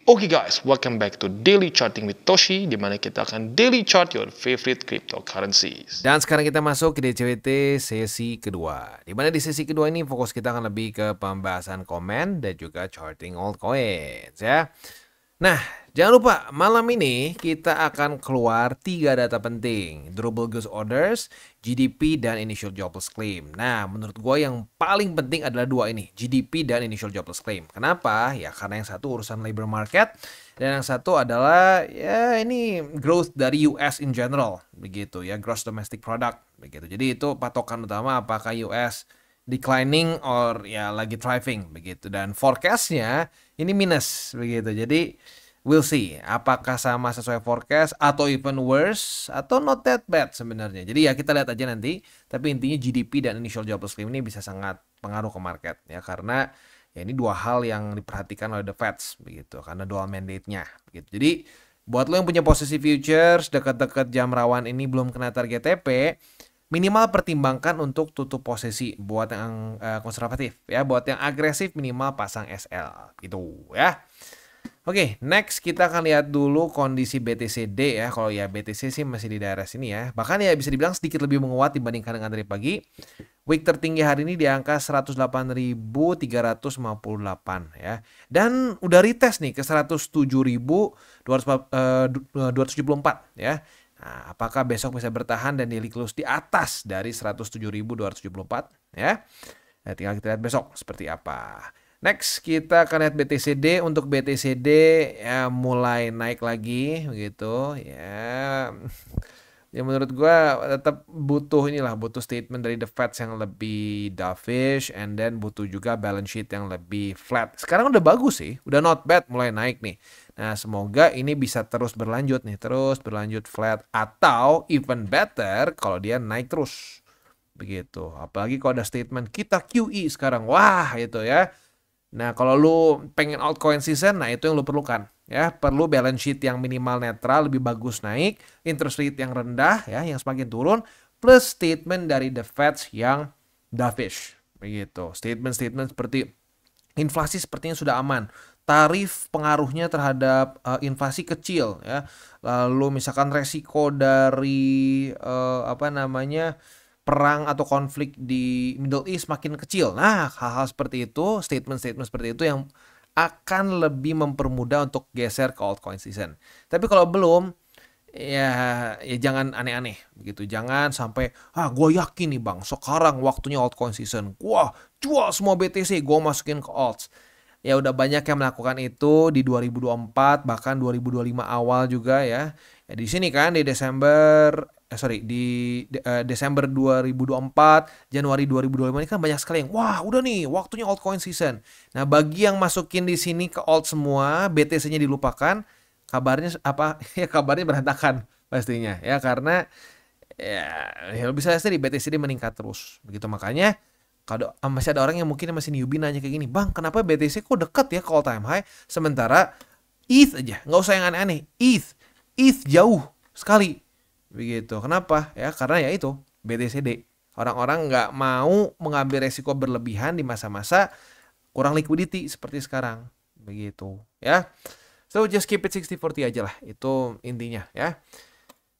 Oke guys, welcome back to Daily Charting with Toshi, di mana kita akan daily chart your favorite cryptocurrencies. Dan sekarang kita masuk ke DCWT sesi kedua. Di mana di sesi kedua ini fokus kita akan lebih ke pembahasan komen dan juga charting altcoins ya. Nah, jangan lupa malam ini kita akan keluar 3 data penting. Durable Goods Orders, GDP, dan Initial Jobless Claim. Nah, menurut gue yang paling penting adalah 2 ini, GDP dan Initial Jobless Claim. Kenapa? Ya karena yang satu urusan labor market, dan yang satu adalah ya ini growth dari US in general, begitu ya, gross domestic product, begitu. Jadi itu patokan utama apakah US declining or ya lagi thriving, begitu. Dan forecastnya ini minus, begitu. Jadi we'll see apakah sama sesuai forecast atau even worse atau not that bad sebenarnya. Jadi ya kita lihat aja nanti. Tapi intinya GDP dan Initial Jobless Claim ini bisa sangat pengaruh ke market ya, karena ya ini 2 hal yang diperhatikan oleh the Feds, begitu, karena dual mandate-nya, begitu. Jadi buat lo yang punya posisi futures dekat-dekat jam rawan ini belum kena target TP, minimal pertimbangkan untuk tutup posisi. Buat yang konservatif ya, buat yang agresif minimal pasang SL gitu ya. Oke, next kita akan lihat dulu kondisi BTCD ya. Kalau ya BTC sih masih di daerah sini ya. Bahkan ya bisa dibilang sedikit lebih menguat dibandingkan dengan dari pagi. Week tertinggi hari ini di angka 108.358 ya. Dan udah retest nih ke 107.274 ya. Nah, apakah besok bisa bertahan dan daily close di atas dari 107.274 ya? Nah, tinggal kita lihat besok seperti apa. Next kita akan lihat BTCD. Untuk BTCD ya mulai naik lagi begitu ya. Ya menurut gua tetap butuh statement dari the Fed yang lebih dovish, and then butuh juga balance sheet yang lebih flat. Sekarang udah bagus sih, udah not bad, mulai naik nih. Nah, semoga ini bisa terus berlanjut flat atau even better kalau dia naik terus. Begitu. Apalagi kalau ada statement kita QE sekarang. Wah, itu ya. Nah, kalau lu pengen altcoin season, nah itu yang lu perlukan ya. Perlu balance sheet yang minimal netral, lebih bagus naik, interest rate yang rendah ya, yang semakin turun, plus statement dari the Feds yang dovish. Begitu. Statement-statement seperti inflasi sepertinya sudah aman. Tarif pengaruhnya terhadap inflasi kecil ya. Lalu misalkan resiko dari perang atau konflik di Middle East makin kecil. Nah, hal-hal seperti itu, statement-statement seperti itu yang akan lebih mempermudah untuk geser ke altcoin season. Tapi kalau belum, ya jangan aneh-aneh begitu. Jangan sampai, gue yakin nih bang, sekarang waktunya altcoin season. Wah, jual semua BTC, gue masukin ke alts. Ya udah banyak yang melakukan itu di 2024, bahkan 2025 awal juga ya. Ya di sini kan di Desember 2024, Januari 2025 ini kan banyak sekali yang wah udah nih waktunya altcoin season. Nah, bagi yang masukin di sini ke alt semua, BTC-nya dilupakan, kabarnya apa? Ya kabarnya berantakan pastinya ya, karena ya bisa saja di BTC meningkat terus. Begitu, makanya kalau masih ada orang yang mungkin masih newbie nanya kayak gini, "Bang, kenapa BTC kok dekat ya ke all time high sementara ETH aja, nggak usah yang aneh-aneh. ETH jauh sekali." Begitu. Kenapa? Ya karena ya itu BTCD. Orang-orang nggak mau mengambil resiko berlebihan di masa-masa kurang liquidity seperti sekarang. Begitu ya. So just keep it 60-40 aja lah. Itu intinya ya.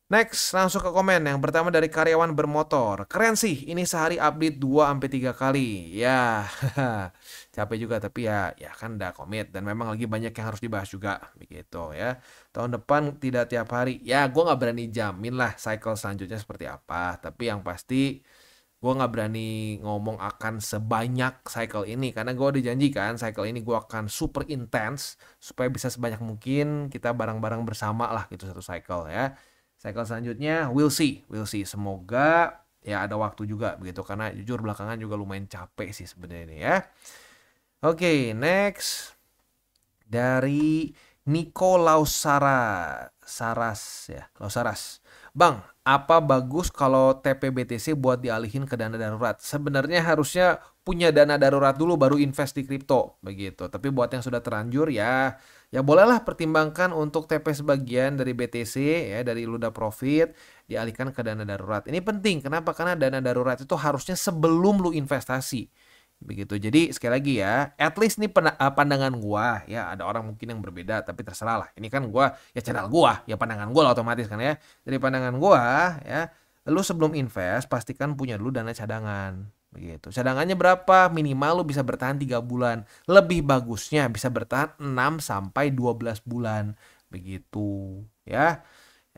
Next, langsung ke komen. Yang pertama dari karyawan bermotor. Keren sih, ini sehari update 2-3 kali. Ya, capek juga, tapi ya kan udah komit. Dan memang lagi banyak yang harus dibahas juga. Begitu ya. Tahun depan tidak tiap hari. Ya, gue gak berani jamin lah cycle selanjutnya seperti apa. Tapi yang pasti, gue gak berani ngomong akan sebanyak cycle ini. Karena gue dijanjikan cycle ini gue akan super intense. Supaya bisa sebanyak mungkin kita bareng-bareng bersama lah gitu satu cycle ya. Cycle selanjutnya we'll see. Semoga ya ada waktu juga begitu, karena jujur belakangan juga lumayan capek sih sebenarnya ini ya. Oke, next dari Nico Lausaras. Bang, apa bagus kalau TP BTC buat dialihin ke dana darurat? Sebenarnya harusnya punya dana darurat dulu baru invest di kripto begitu. Tapi buat yang sudah terlanjur ya bolehlah pertimbangkan untuk TP sebagian dari BTC ya, dari lu udah profit dialihkan ke dana darurat. Ini penting, kenapa? Karena dana darurat itu harusnya sebelum lu investasi. Begitu. Jadi sekali lagi ya, at least nih pandangan gua ya, ada orang mungkin yang berbeda tapi terserah lah. Ini kan gua ya channel gua, ya pandangan gua lah otomatis kan ya. Dari pandangan gua ya, lu sebelum invest pastikan punya dulu dana cadangan. Begitu. Cadangannya berapa? Minimal lu bisa bertahan 3 bulan. Lebih bagusnya bisa bertahan 6 sampai 12 bulan. Begitu ya.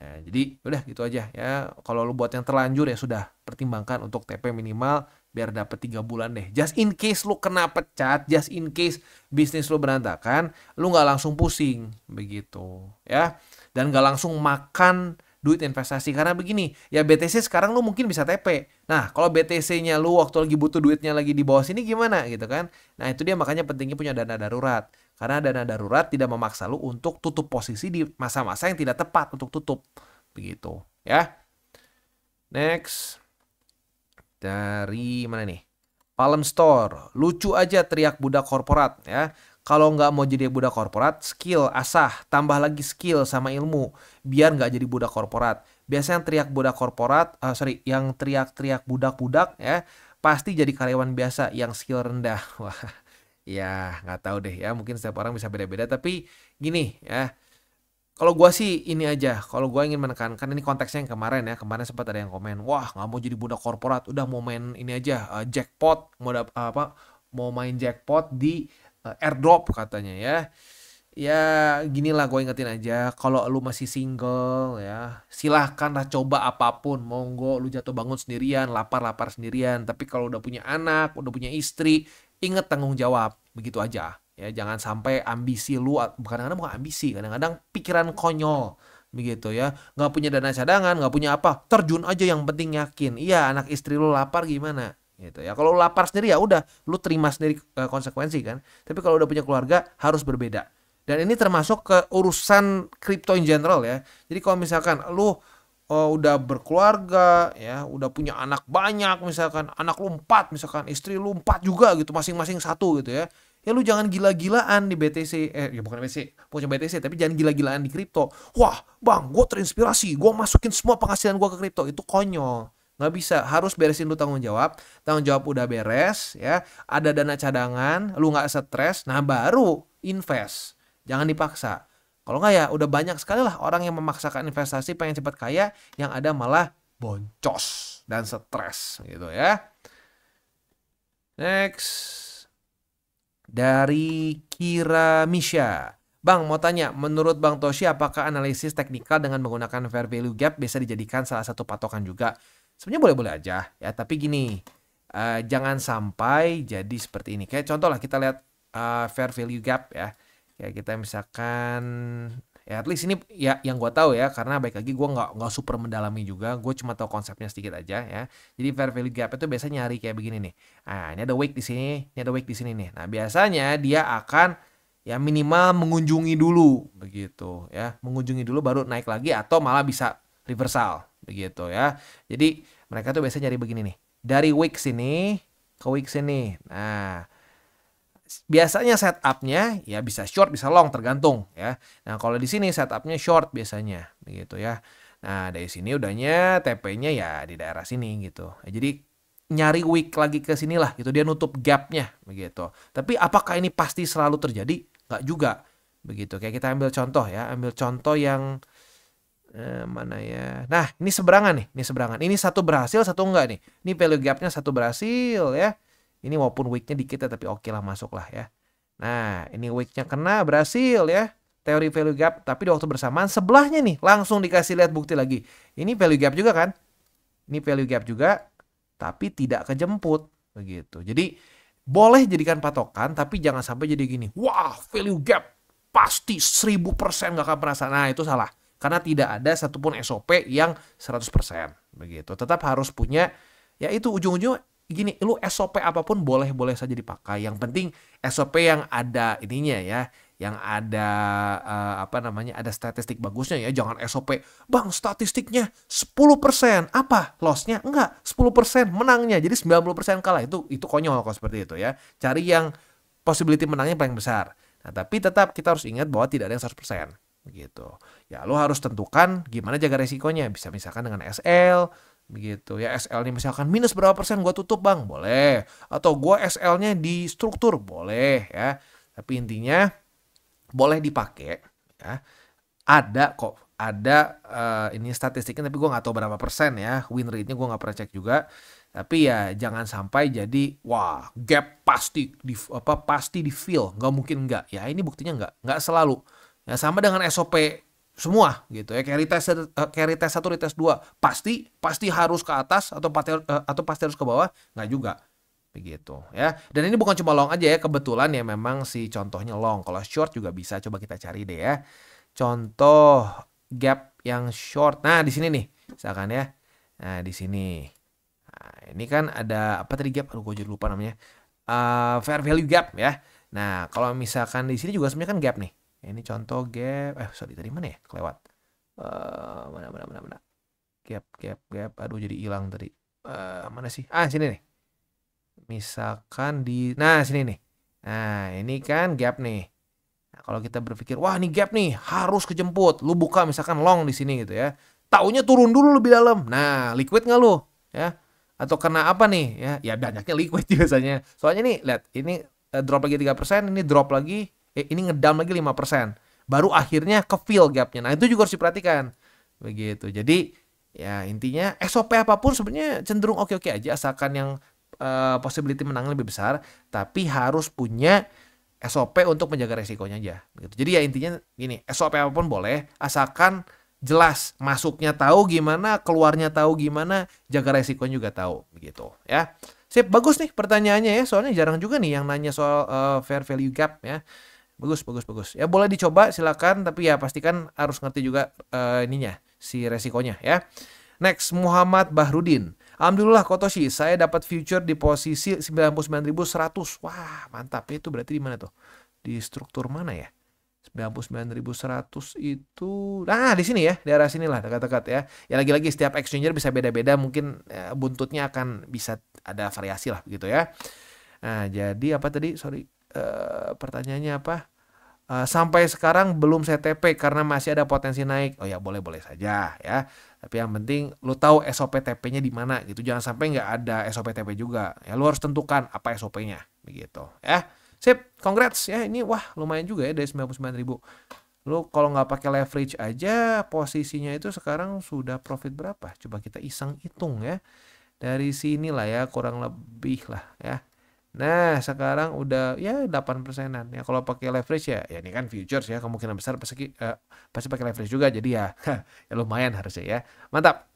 Ya, jadi udah gitu aja ya. Kalau lu buat yang terlanjur ya sudah, pertimbangkan untuk TP minimal biar dapet 3 bulan deh. Just in case lu kena pecat, just in case bisnis lu berantakan, lu nggak langsung pusing begitu ya. Dan nggak langsung makan duit investasi karena begini ya, BTC sekarang lu mungkin bisa TP. Nah kalau BTC-nya lu waktu lagi butuh duitnya lagi di bawah sini gimana gitu kan. Nah itu dia makanya pentingnya punya dana darurat. Karena dana darurat tidak memaksa lu untuk tutup posisi di masa-masa yang tidak tepat untuk tutup. Begitu ya. Next. Dari mana nih? Palm Store. Lucu aja teriak budak korporat ya. Kalau nggak mau jadi budak korporat, skill, asah, tambah lagi skill sama ilmu. Biar nggak jadi budak korporat. Biasanya yang teriak budak korporat, yang teriak-teriak budak-budak ya, pasti jadi karyawan biasa yang skill rendah. Wah. Ya, nggak tahu deh ya. Mungkin setiap orang bisa beda-beda. Tapi gini ya. Kalau gua sih ini aja. Kalau gua ingin menekankan ini konteksnya yang kemarin ya. Kemarin sempat ada yang komen, wah nggak mau jadi budak korporat. Udah mau main ini aja, jackpot. Mau main jackpot di airdrop katanya ya. Ya ginilah gue ingetin aja. Kalau lu masih single ya, silahkanlah coba apapun. Monggo lu jatuh bangun sendirian, lapar-lapar sendirian. Tapi kalau udah punya anak, udah punya istri, inget tanggung jawab. Begitu aja ya. Jangan sampai ambisi lu, kadang-kadang bukan ambisi, kadang-kadang pikiran konyol begitu ya. Nggak punya dana cadangan, nggak punya apa, terjun aja, yang penting yakin. Iya, anak istri lu lapar gimana gitu ya. Kalau lu lapar sendiri ya udah, lu terima sendiri konsekuensi kan. Tapi kalau udah punya keluarga harus berbeda. Dan ini termasuk ke urusan kripto in general ya. Jadi kalau misalkan lu udah berkeluarga ya, udah punya anak banyak, misalkan anak lu 4, misalkan istri lu 4 juga gitu, masing-masing 1 gitu ya. Ya lu jangan gila-gilaan di BTC, ya bukan BTC, punya BTC, tapi jangan gila-gilaan di kripto. Wah bang, gue terinspirasi, gue masukin semua penghasilan gue ke kripto. Itu konyol. Nggak bisa, harus beresin lu tanggung jawab udah beres ya, ada dana cadangan, lu nggak stres, nah baru invest. Jangan dipaksa. Kalau nggak ya udah banyak sekali lah orang yang memaksakan investasi pengen cepat kaya, yang ada malah boncos dan stres gitu ya. Next. Dari Kira Misha. Bang, mau tanya, menurut Bang Toshi apakah analisis teknikal dengan menggunakan fair value gap bisa dijadikan salah satu patokan juga? Sebenarnya boleh-boleh aja ya, tapi gini, jangan sampai jadi seperti ini. Kayak contoh lah, kita lihat fair value gap ya. Kayak kita misalkan ya, at least ini ya yang gue tahu ya, karena baik lagi gue nggak super mendalami juga, gue cuma tahu konsepnya sedikit aja ya. Jadi fair value gap itu biasanya nyari kayak begini nih. Nah ini ada wick di sini, ini ada wick di sini nih. Nah biasanya dia akan ya minimal mengunjungi dulu begitu ya, mengunjungi dulu baru naik lagi atau malah bisa reversal begitu ya. Jadi mereka tuh biasanya nyari begini nih, dari wick sini ke wick sini. Nah biasanya setupnya ya bisa short bisa long tergantung ya. Nah kalau di sini setupnya short biasanya begitu ya. Nah dari sini udahnya TP-nya ya di daerah sini gitu. Nah, jadi nyari wick lagi ke sini lah gitu, dia nutup gapnya begitu. Tapi apakah ini pasti selalu terjadi? Nggak juga begitu. Kayak kita ambil contoh ya, ambil contoh yang mana ya. Nah ini seberangan nih, ini seberangan. Ini satu berhasil, satu enggak nih. Ini value gapnya satu berhasil ya. Ini walaupun weeknya dikit ya, tapi oke lah, masuk lah ya. Nah, ini weeknya kena, berhasil ya. Teori value gap, tapi di waktu bersamaan sebelahnya nih, langsung dikasih lihat bukti lagi. Ini value gap juga kan? Ini value gap juga, tapi tidak kejemput. Begitu. Jadi, boleh jadikan patokan, tapi jangan sampai jadi gini. Wah, value gap pasti 1000% gak akan merasa. Nah, itu salah. Karena tidak ada satupun SOP yang 100%. Begitu. Tetap harus punya, ya itu ujung-ujungnya, gini, lu SOP apapun boleh-boleh saja dipakai. Yang penting SOP yang ada ininya ya, yang ada ada statistik bagusnya ya. Jangan SOP, bang statistiknya 10%, apa lossnya? Enggak, 10% menangnya, jadi 90% kalah. Itu konyol kalau seperti itu ya. Cari yang possibility menangnya paling besar. Nah tapi tetap kita harus ingat bahwa tidak ada yang 100%. Begitu. Ya lu harus tentukan gimana jaga resikonya. Bisa misalkan dengan SL, begitu ya. SL-nya misalkan minus berapa persen gue tutup bang, boleh. Atau gue SL-nya di struktur, boleh ya. Tapi intinya boleh dipakai ya. Ada kok, ada ini statistiknya, tapi gue nggak tahu berapa persen ya. Win rate-nya gue nggak pernah cek juga. Tapi ya jangan sampai jadi wah gap pasti pasti di fill, nggak mungkin nggak. Ya ini buktinya nggak selalu. Ya sama dengan SOP semua gitu ya, carry test 1, retest 2 pasti harus ke atas atau pasti harus ke bawah, nggak juga begitu ya. Dan ini bukan cuma long aja ya, kebetulan ya memang si contohnya long. Kalau short juga bisa, coba kita cari deh ya contoh gap yang short. Nah di sini nih misalkan ya, nah di sini, nah, ini kan ada apa tadi gap, aduh gue jadi lupa namanya, fair value gap ya. Nah kalau misalkan di sini juga sebenarnya kan gap nih. Ini contoh gap, sorry tadi mana ya? Kelewat. Mana. Gap. Aduh jadi hilang tadi. Mana sih? Sini nih. Misalkan nah sini nih. Nah ini kan gap nih. Nah kalau kita berpikir, wah ini gap nih, harus kejemput. Lu buka misalkan long di sini gitu ya. Taunya turun dulu lebih dalam. Nah liquid nggak lu? Ya. Atau kena apa nih? Ya banyaknya liquid biasanya. Soalnya nih, lihat. Ini drop lagi 3%, ini drop lagi. Ini ngedam lagi 5%. Baru akhirnya ke fill gapnya. Nah itu juga harus diperhatikan. Begitu. Jadi ya intinya SOP apapun sebenarnya cenderung oke-oke aja. Asalkan yang possibility menangnya lebih besar. Tapi harus punya SOP untuk menjaga resikonya aja. Begitu. Jadi ya intinya gini. SOP apapun boleh. Asalkan jelas. Masuknya tahu gimana. Keluarnya tahu gimana. Jaga resikonya juga tahu. Begitu ya. Sip, bagus nih pertanyaannya ya. Soalnya jarang juga nih yang nanya soal fair value gap ya. Bagus. Ya boleh dicoba silakan, tapi ya pastikan harus ngerti juga ininya, si resikonya ya. Next, Muhammad Bahrudin. Alhamdulillah Kotoshi, saya dapat future di posisi 99.100. Wah, mantap. Itu berarti di mana tuh? Di struktur mana ya? 99.100 itu. Nah, di sini ya, daerah sinilah dekat-dekat ya. Ya lagi-lagi setiap exchanger bisa beda-beda, mungkin buntutnya akan bisa ada variasi lah begitu ya. Nah, jadi apa tadi? Sorry. Pertanyaannya apa? Sampai sekarang belum saya TP karena masih ada potensi naik. Oh ya boleh saja ya. Tapi yang penting lu tahu SOP TP-nya di mana gitu. Jangan sampai nggak ada SOP TP juga. Ya lu harus tentukan apa SOP-nya begitu ya. Sip, congrats ya. Ini wah lumayan juga ya dari 99.000. Lu kalau nggak pakai leverage aja posisinya itu sekarang sudah profit berapa? Coba kita iseng hitung ya. Dari sini lah ya kurang lebih lah ya. Nah, sekarang udah ya 8%-an. Ya kalau pakai leverage ya ini kan futures ya, kemungkinan besar pasti pakai leverage juga. Jadi ya, ya lumayan harusnya ya. Mantap.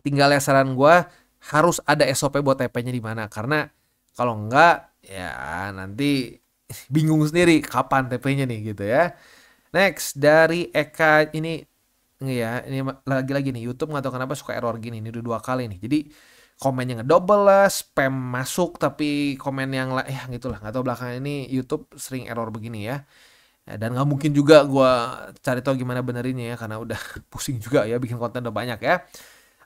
Tinggal ya saran gua harus ada SOP buat TP-nya di mana, karena kalau enggak ya nanti bingung sendiri kapan TP-nya nih gitu ya. Next dari Eka ini ya, ini lagi-lagi nih YouTube nggak tahu kenapa suka error gini. Ini udah 2 kali nih. Jadi komennya ngedouble lah, spam masuk tapi komen yang ya gitulah, nggak tahu belakangan ini YouTube sering error begini ya. Dan nggak mungkin juga gue cari tahu gimana benerinnya ya, karena udah pusing juga ya bikin konten udah banyak ya.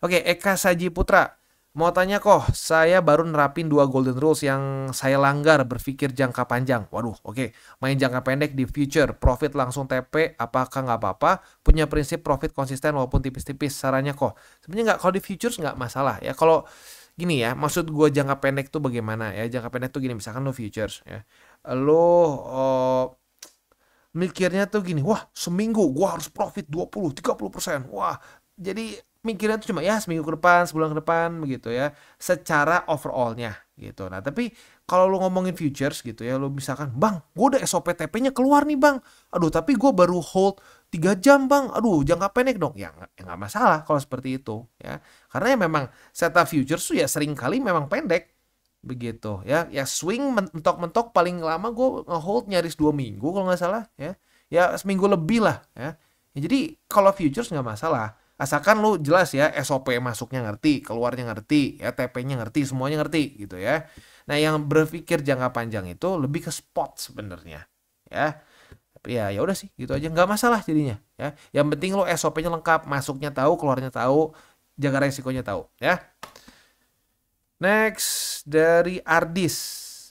Oke, Eka Saji Putra mau tanya kok, saya baru nerapin 2 golden rules yang saya langgar, berpikir jangka panjang. Waduh, oke. Main jangka pendek di future, profit langsung TP, apakah nggak apa-apa? Punya prinsip profit konsisten walaupun tipis-tipis, sarannya kok. Sebenarnya nggak, kalau di futures nggak masalah ya. Kalau gini ya, maksud gue jangka pendek tuh bagaimana ya? Jangka pendek tuh gini, misalkan lo futures ya. Lo mikirnya tuh gini, wah seminggu gue harus profit 20-30%. Wah, jadi mikirnya tuh cuma ya seminggu ke depan, sebulan ke depan begitu ya, secara overallnya gitu. Nah tapi kalau lu ngomongin futures gitu ya, lu misalkan bang gue udah SOP TP-nya keluar nih bang, aduh tapi gue baru hold 3 jam bang, aduh jangka pendek dong ya nggak masalah kalau seperti itu ya, karena ya memang setup futures tuh ya sering kali memang pendek begitu ya. Ya swing mentok-mentok paling lama gue ngehold nyaris 2 minggu kalau nggak salah ya, ya seminggu lebih lah ya. Jadi kalau futures nggak masalah, asalkan lu jelas ya SOP masuknya ngerti, keluarnya ngerti, ya TP-nya ngerti, semuanya ngerti gitu ya. Nah, yang berpikir jangka panjang itu lebih ke spot sebenarnya. Ya. Tapi ya udah sih, gitu aja, nggak masalah jadinya ya. Yang penting lu SOP-nya lengkap, masuknya tahu, keluarnya tahu, jaga resikonya tahu ya. Next dari Ardis.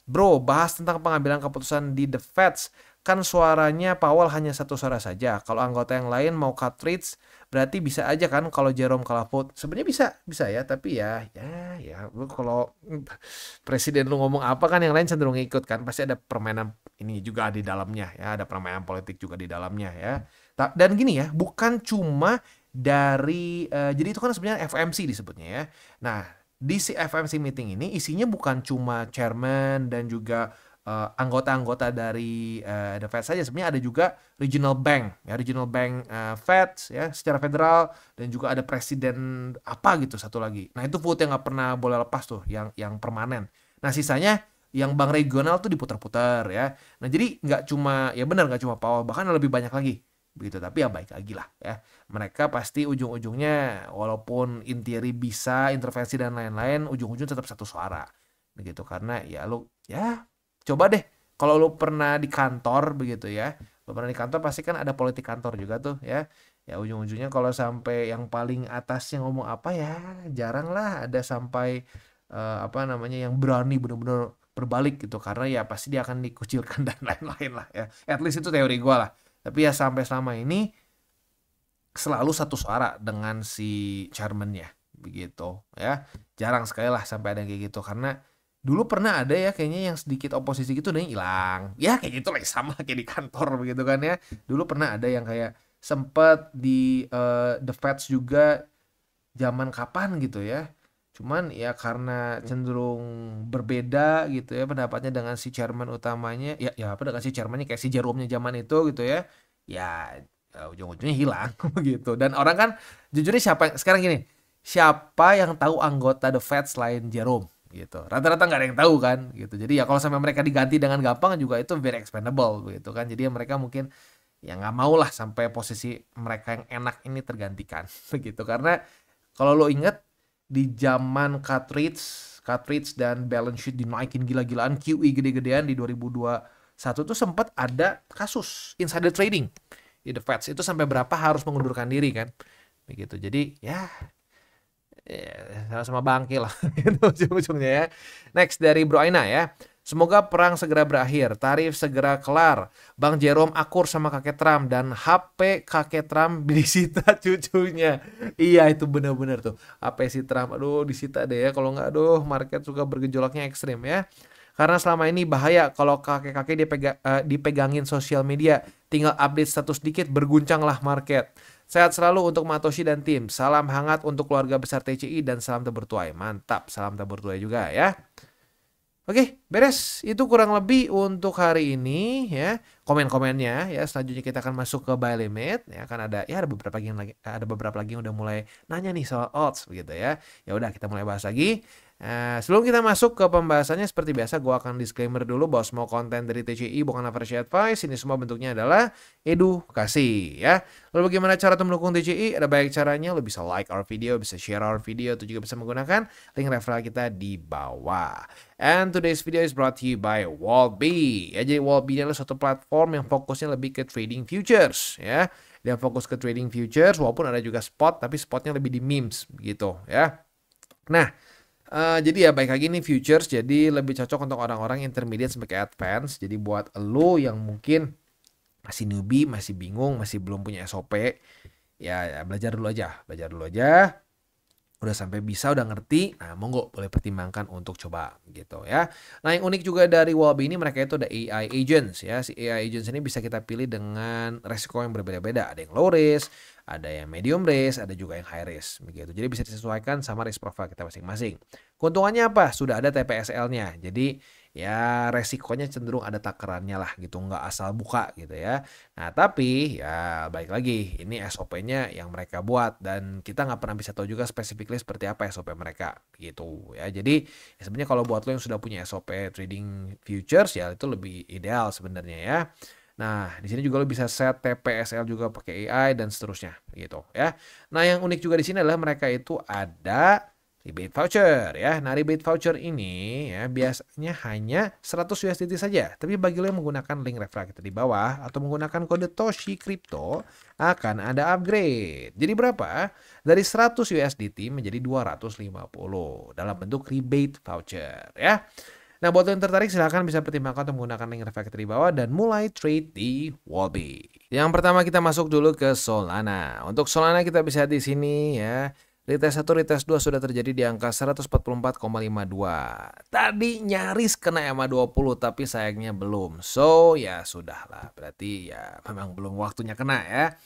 Bro, bahas tentang pengambilan keputusan di The Feds. kan suaranya Powell hanya satu suara saja. Kalau anggota yang lain mau cut rates, berarti bisa aja kan kalau Jerome kalah vote. Sebenarnya bisa ya, tapi ya lu kalau presiden lu ngomong apa kan yang lain cenderung ikut kan. Pasti ada permainan ini juga di dalamnya ya, ada permainan politik juga di dalamnya ya. Dan gini ya, bukan cuma dari jadi itu kan sebenarnya FMC disebutnya ya. Nah, di si FMC meeting ini isinya bukan cuma chairman dan juga anggota-anggota dari The Fed saja, sebenarnya ada juga regional bank ya, regional bank Fed ya secara federal, dan juga ada presiden apa gitu satu lagi. Nah itu vote yang nggak pernah boleh lepas tuh, yang permanen. Nah sisanya yang bank regional tuh diputar-putar ya. Nah jadi nggak cuma ya benar nggak cuma Powell, bahkan lebih banyak lagi begitu. Tapi ya baik lagi lah ya, mereka pasti ujung-ujungnya walaupun in theory bisa intervensi dan lain-lain, ujung-ujung tetap satu suara begitu. Karena ya lu ya coba deh, kalau lu pernah di kantor begitu ya, lu pernah di kantor pasti kan ada politik kantor juga tuh ya. Ya ujung-ujungnya kalau sampai yang paling atasnya ngomong apa ya, jarang lah ada sampai apa namanya yang berani bener-bener berbalik gitu, karena ya pasti dia akan dikucilkan dan lain-lain lah ya. At least itu teori gue lah. Tapi ya sampai selama ini selalu satu suara dengan si chairman-nya begitu ya. Jarang sekali lah sampai ada kayak gitu, karena dulu pernah ada ya kayaknya yang sedikit oposisi gitu nih hilang. Ya kayak gitu lah, sama kayak di kantor begitu kan ya. Dulu pernah ada yang kayak sempet di The Feds juga zaman kapan gitu ya. Cuman ya karena cenderung berbeda gitu ya pendapatnya dengan si chairman utamanya. Ya apa dengan si chairmannya kayak si Jerome-nya zaman itu gitu ya. Ya ujung-ujungnya hilang begitu. Dan orang kan jujurnya sekarang gini, siapa yang tahu anggota The Fed selain Jerome? Gitu. Rata-rata nggak ada yang tahu kan gitu. Jadi ya kalau sampai mereka diganti dengan gampang juga itu very expendable gitu kan. Jadi ya mereka mungkin ya nggak mau lah sampai posisi mereka yang enak ini tergantikan begitu. Karena kalau lo inget di zaman cut rates dan balance sheet dinaikin gila-gilaan, QE gede-gedean di 2021 tuh sempat ada kasus insider trading di The Fed. Itu sampai berapa harus mengundurkan diri kan begitu. Jadi ya sama bangke lah itu ujung-ujungnya ya. Next dari Bro Aina ya. Semoga perang segera berakhir, tarif segera kelar, Bang Jerome akur sama kakek Trump, dan HP kakek Trump disita cucunya. Iya itu benar-benar tuh, HP si Trump aduh disita deh ya, kalau nggak aduh market suka bergejolaknya ekstrim ya. Karena selama ini bahaya kalau kakek-kakek dipegangin sosial media, tinggal update status dikit berguncanglah market. Sehat selalu untuk Matoshi dan tim. Salam hangat untuk keluarga besar TCI dan salam tabur tuai. Mantap, salam tabur tuai juga ya. Oke, beres. Itu kurang lebih untuk hari ini ya. Komen-komennya ya. Selanjutnya kita akan masuk ke buy limit ya. Kan ada beberapa lagi yang udah mulai nanya nih soal odds begitu ya. Ya udah kita mulai bahas lagi. Sebelum kita masuk ke pembahasannya, seperti biasa gue akan disclaimer dulu bahwa semua konten dari TCI bukan financial advice. Ini semua bentuknya adalah edukasi ya. Lalu bagaimana cara mendukung TCI? Ada banyak caranya. Lo bisa like our video, bisa share our video, atau juga bisa menggunakan link referral kita di bawah. And today's video is brought to you by Wallby. Ya, jadi Wallby adalah suatu platform yang fokusnya lebih ke trading futures ya. Dia fokus ke trading futures walaupun ada juga spot, tapi spotnya lebih di memes gitu ya. Nah, jadi ya baik lagi nih futures, jadi lebih cocok untuk orang-orang intermediate sampai ke advance. Jadi buat lo yang mungkin masih newbie, masih bingung, masih belum punya SOP, ya belajar dulu aja. Udah sampai bisa, udah ngerti, nah monggo boleh pertimbangkan untuk coba gitu ya. Nah yang unik juga dari Wallby ini, mereka itu ada AI agents ya. Si AI agents ini bisa kita pilih dengan resiko yang berbeda-beda. Ada yang low risk, ada yang medium risk, ada juga yang high risk begitu. Jadi bisa disesuaikan sama risk profile kita masing-masing. Keuntungannya apa? Sudah ada TPSL-nya. Jadi ya resikonya cenderung ada takarannya lah gitu, nggak asal buka gitu ya. Nah tapi ya balik lagi, ini SOP-nya yang mereka buat dan kita nggak pernah bisa tahu juga specifically seperti apa SOP mereka gitu ya. Jadi ya sebenarnya kalau buat lo yang sudah punya SOP trading futures ya itu lebih ideal sebenarnya ya. Nah, di sini juga lo bisa set TPSL juga pakai AI dan seterusnya gitu ya. Nah, yang unik juga di sini adalah mereka itu ada rebate voucher ya. Nah, rebate voucher ini ya biasanya hanya 100 USDT saja. Tapi bagi lo yang menggunakan link referral kita di bawah atau menggunakan kode Toshi Crypto akan ada upgrade. Jadi berapa? Dari 100 USDT menjadi 250 dalam bentuk rebate voucher ya. Nah, buat lo yang tertarik silahkan bisa pertimbangkan untuk menggunakan link reflector di bawah dan mulai trade di Wallbit. Yang pertama kita masuk dulu ke Solana. Untuk Solana kita bisa di sini ya. Retest 1, retest 2 sudah terjadi di angka 144,52. Tadi nyaris kena EMA 20 tapi sayangnya belum. So ya sudahlah, berarti ya memang belum waktunya kena ya.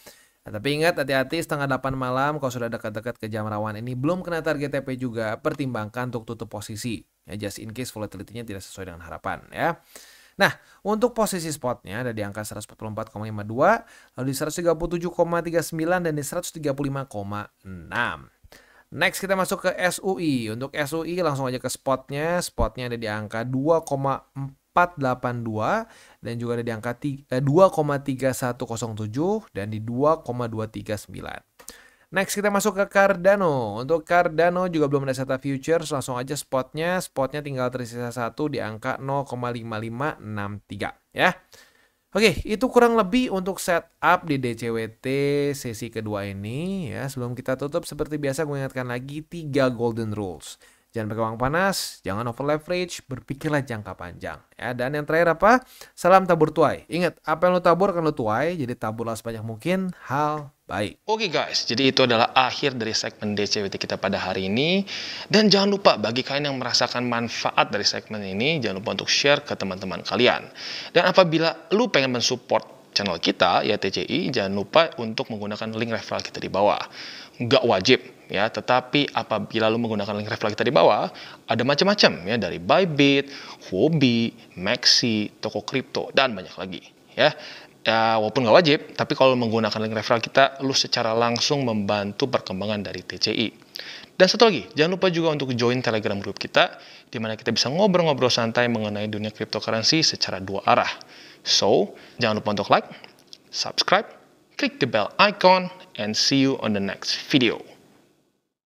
Nah, tapi ingat hati-hati setengah 8 malam kalau sudah dekat-dekat ke jam rawan ini belum kena target TP juga, pertimbangkan untuk tutup posisi. Ya, just in case volatility-nya tidak sesuai dengan harapan ya. Nah, untuk posisi spotnya ada di angka 144,52, lalu di 137,39 dan di 135,6. Next kita masuk ke SUI. Untuk SUI langsung aja ke spotnya. Spotnya ada di angka 2,482 dan juga ada di angka 2,3107 dan di 2,239. Next kita masuk ke Cardano. Untuk Cardano juga belum ada setup futures, langsung aja spotnya. Spotnya tinggal tersisa satu di angka 0,5563 ya. Oke, itu kurang lebih untuk setup di DCWT sesi kedua ini ya. Sebelum kita tutup seperti biasa gue ingatkan lagi 3 golden rules. Jangan pakai uang panas, jangan over leverage, berpikirlah jangka panjang. Ya, dan yang terakhir apa? Salam tabur tuai. Ingat, apa yang lo tabur akan lo tuai, jadi taburlah sebanyak mungkin hal baik. Oke guys, jadi itu adalah akhir dari segmen DCWT kita pada hari ini. Dan jangan lupa bagi kalian yang merasakan manfaat dari segmen ini, jangan lupa untuk share ke teman-teman kalian. Dan apabila lu pengen mensupport channel kita, ya TCI, jangan lupa untuk menggunakan link referral kita di bawah. Nggak wajib ya, tetapi apabila lu menggunakan link referral kita di bawah, ada macam-macam ya, dari Bybit, Huobi, Maxi, toko kripto, dan banyak lagi ya. Ya, walaupun nggak wajib, tapi kalau menggunakan link referral kita, lu secara langsung membantu perkembangan dari TCI. Dan satu lagi, jangan lupa juga untuk join Telegram group kita, di mana kita bisa ngobrol-ngobrol santai mengenai dunia cryptocurrency secara dua arah. So, jangan lupa untuk like, subscribe, klik the bell icon, and see you on the next video.